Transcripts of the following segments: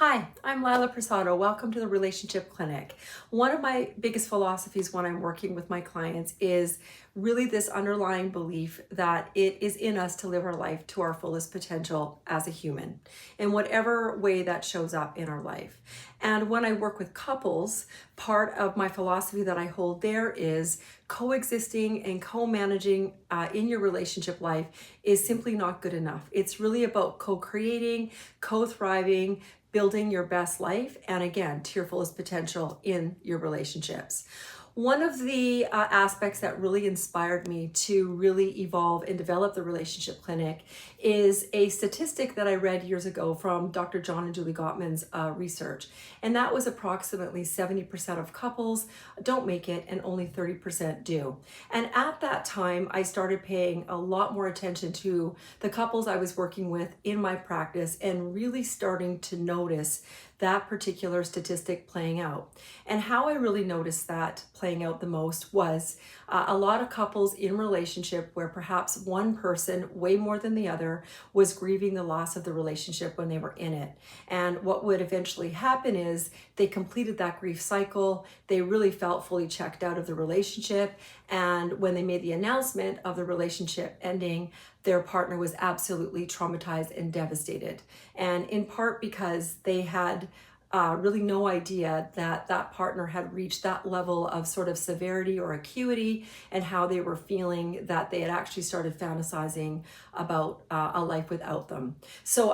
Hi, I'm Laila Presotto. Welcome to the Relationship Clinic. One of my biggest philosophies when I'm working with my clients is really this underlying belief that it is in us to live our life to our fullest potential as a human, in whatever way that shows up in our life. And when I work with couples, part of my philosophy that I hold there is coexisting and co-managing in your relationship life is simply not good enough. It's really about co-creating, co-thriving, building your best life, and again, to your fullest potential in your relationships. One of the aspects that really inspired me to really evolve and develop the Relationship Clinic is a statistic that I read years ago from Dr. John and Julie Gottman's research. And that was approximately 70% of couples don't make it and only 30% do. And at that time, I started paying a lot more attention to the couples I was working with in my practice and really starting to notice that particular statistic playing out. And how I really noticed that playing out the most was a lot of couples in relationship where perhaps one person, way more than the other, was grieving the loss of the relationship when they were in it. And what would eventually happen is they completed that grief cycle, they really felt fully checked out of the relationship, and when they made the announcement of the relationship ending, their partner was absolutely traumatized and devastated. And in part because they had really no idea that that partner had reached that level of sort of severity or acuity and how they were feeling, that they had actually started fantasizing about a life without them. So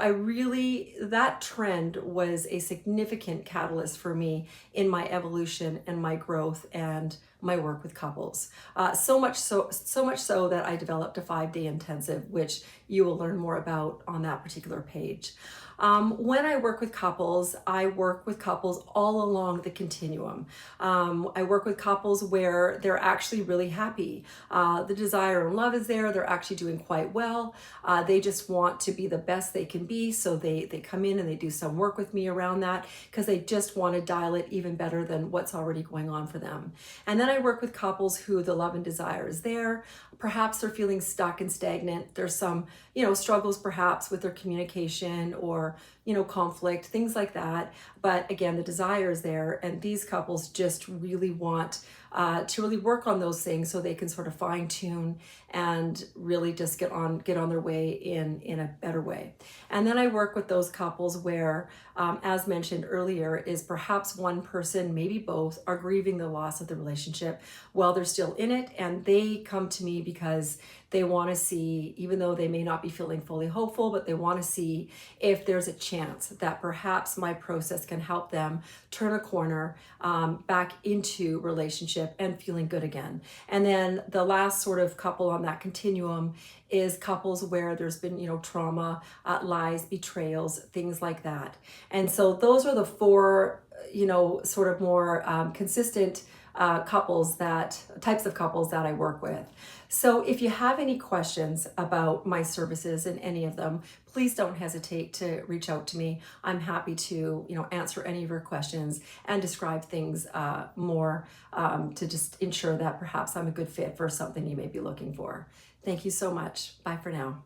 that trend was a significant catalyst for me in my evolution and my growth and my work with couples. So much so that I developed a 5-day intensive, which you will learn more about on that particular page. When I work with couples, I work with couples all along the continuum. I work with couples where they're actually really happy. The desire and love is there. They're actually doing quite well. They just want to be the best they can be. So they come in and they do some work with me around that because they just want to dial it even better than what's already going on for them. And then I work with couples who the love and desire is there. Perhaps they're feeling stuck and stagnant. There's some, struggles perhaps with their communication or, conflict, things like that. But again, the desire is there, and these couples just really want to really work on those things so they can sort of fine tune and really just get on their way in a better way. And then I work with those couples where, as mentioned earlier, is perhaps one person, maybe both, are grieving the loss of the relationship while they're still in it, and they come to me because they want to see, even though they may not be feeling fully hopeful, but they want to see if there's a chance that perhaps my process can help them turn a corner back into relationship and feeling good again. And then the last sort of couple on that continuum is couples where there's been, trauma, lies, betrayals, things like that. And so those are the four, sort of more consistent types of couples that I work with. So if you have any questions about my services in any of them, please don't hesitate to reach out to me. I'm happy to, answer any of your questions and describe things more to just ensure that perhaps I'm a good fit for something you may be looking for. Thank you so much. Bye for now.